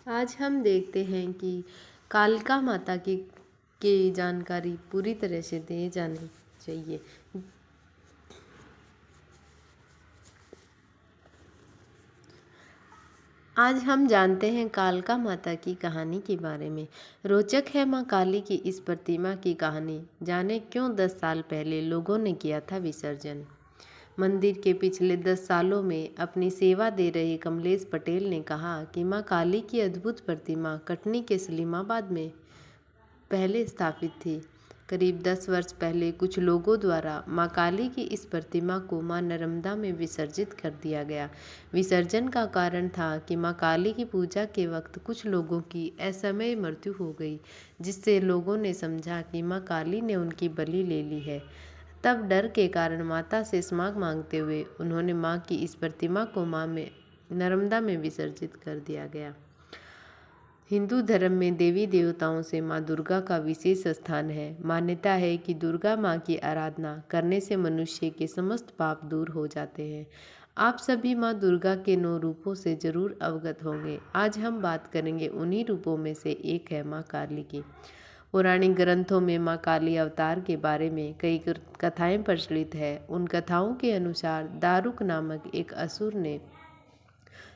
आज हम देखते हैं कि कालिका माता की जानकारी पूरी तरह से दे जानी चाहिए। आज हम जानते हैं कालिका माता की कहानी के बारे में। रोचक है माँ काली की इस प्रतिमा की कहानी। जाने क्यों 10 साल पहले लोगों ने किया था विसर्जन। मंदिर के पिछले 10 सालों में अपनी सेवा दे रहे कमलेश पटेल ने कहा कि माँ काली की अद्भुत प्रतिमा कटनी के सलीमाबाद में पहले स्थापित थी। करीब 10 वर्ष पहले कुछ लोगों द्वारा माँ काली की इस प्रतिमा को माँ नर्मदा में विसर्जित कर दिया गया। विसर्जन का कारण था कि माँ काली की पूजा के वक्त कुछ लोगों की असमय मृत्यु हो गई, जिससे लोगों ने समझा कि माँ काली ने उनकी बलि ले ली है। तब डर के कारण माता से क्षमा मांगते हुए उन्होंने माँ की इस प्रतिमा को माँ में नर्मदा में विसर्जित कर दिया गया। हिंदू धर्म में देवी देवताओं से माँ दुर्गा का विशेष स्थान है। मान्यता है कि दुर्गा माँ की आराधना करने से मनुष्य के समस्त पाप दूर हो जाते हैं। आप सभी माँ दुर्गा के 9 रूपों से जरूर अवगत होंगे। आज हम बात करेंगे उन्हीं रूपों में से एक है माँ काली की। पौराणिक ग्रंथों में माँ काली अवतार के बारे में कई कथाएं प्रचलित है। उन कथाओं के अनुसार दारुक नामक एक असुर ने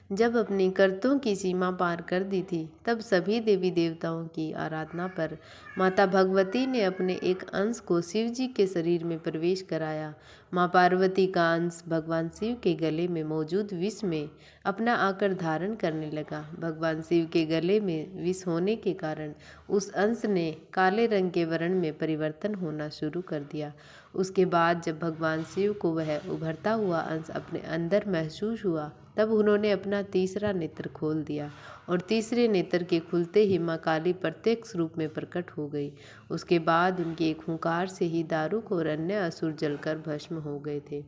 जब अपनी करतूतों की सीमा पार कर दी थी, तब सभी देवी देवताओं की आराधना पर माता भगवती ने अपने एक अंश को शिव जी के शरीर में प्रवेश कराया। माँ पार्वती का अंश भगवान शिव के गले में मौजूद विष में अपना आकार धारण करने लगा। भगवान शिव के गले में विष होने के कारण उस अंश ने काले रंग के वर्ण में परिवर्तन होना शुरू कर दिया। उसके बाद जब भगवान शिव को वह उभरता हुआ अंश अपने अंदर महसूस हुआ, तब उन्होंने अपना तीसरा नेत्र खोल दिया और तीसरे नेत्र के खुलते ही माँ काली प्रत्यक्ष रूप में प्रकट हो गई। उसके बाद उनके एक हुंकार से ही दारुक और अन्य असुर जलकर भस्म हो गए थे।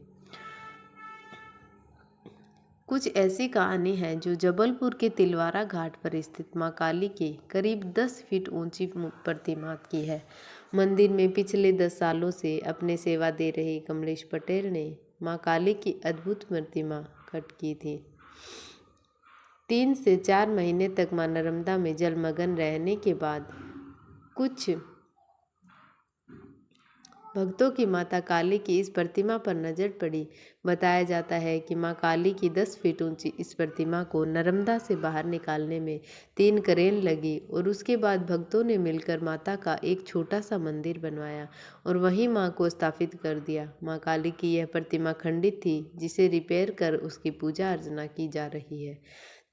कुछ ऐसी कहानी है जो जबलपुर के तिलवारा घाट पर स्थित माँ काली के करीब 10 फीट ऊंची प्रतिमा की है। मंदिर में पिछले 10 सालों से अपने सेवा दे रहे कमलेश पटेल ने माँ काली की अद्भुत प्रतिमा खट की थी। 3 से 4 महीने तक माँ नर्मदा में जलमग्न रहने के बाद कुछ भक्तों की माता काली की इस प्रतिमा पर नजर पड़ी। बताया जाता है कि माँ काली की 10 फीट ऊंची इस प्रतिमा को नर्मदा से बाहर निकालने में 3 क्रेन लगी और उसके बाद भक्तों ने मिलकर माता का एक छोटा सा मंदिर बनवाया और वहीं माँ को स्थापित कर दिया। माँ काली की यह प्रतिमा खंडित थी, जिसे रिपेयर कर उसकी पूजा अर्चना की जा रही है।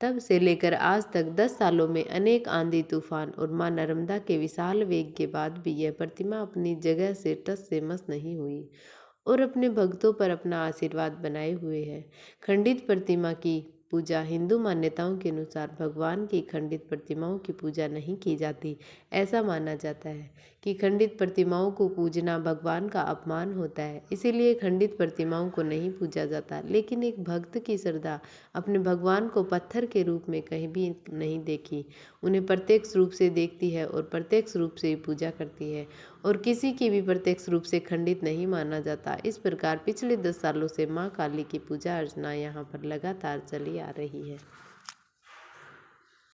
तब से लेकर आज तक 10 सालों में अनेक आंधी तूफान और मां नर्मदा के विशाल वेग के बाद भी यह प्रतिमा अपनी जगह से टस से मस नहीं हुई और अपने भक्तों पर अपना आशीर्वाद बनाए हुए है। खंडित प्रतिमा की पूजा हिंदू मान्यताओं के अनुसार भगवान की खंडित प्रतिमाओं की पूजा नहीं की जाती। ऐसा माना जाता है कि खंडित प्रतिमाओं को पूजना भगवान का अपमान होता है, इसीलिए खंडित प्रतिमाओं को नहीं पूजा जाता। लेकिन एक भक्त की श्रद्धा अपने भगवान को पत्थर के रूप में कहीं भी नहीं देखी, उन्हें प्रत्यक्ष रूप से देखती है और प्रत्यक्ष रूप से पूजा करती है और किसी की भी प्रत्यक्ष रूप से खंडित नहीं माना जाता। इस प्रकार पिछले 10 सालों से माँ काली की पूजा अर्चना यहाँ पर लगातार चली आ रही है।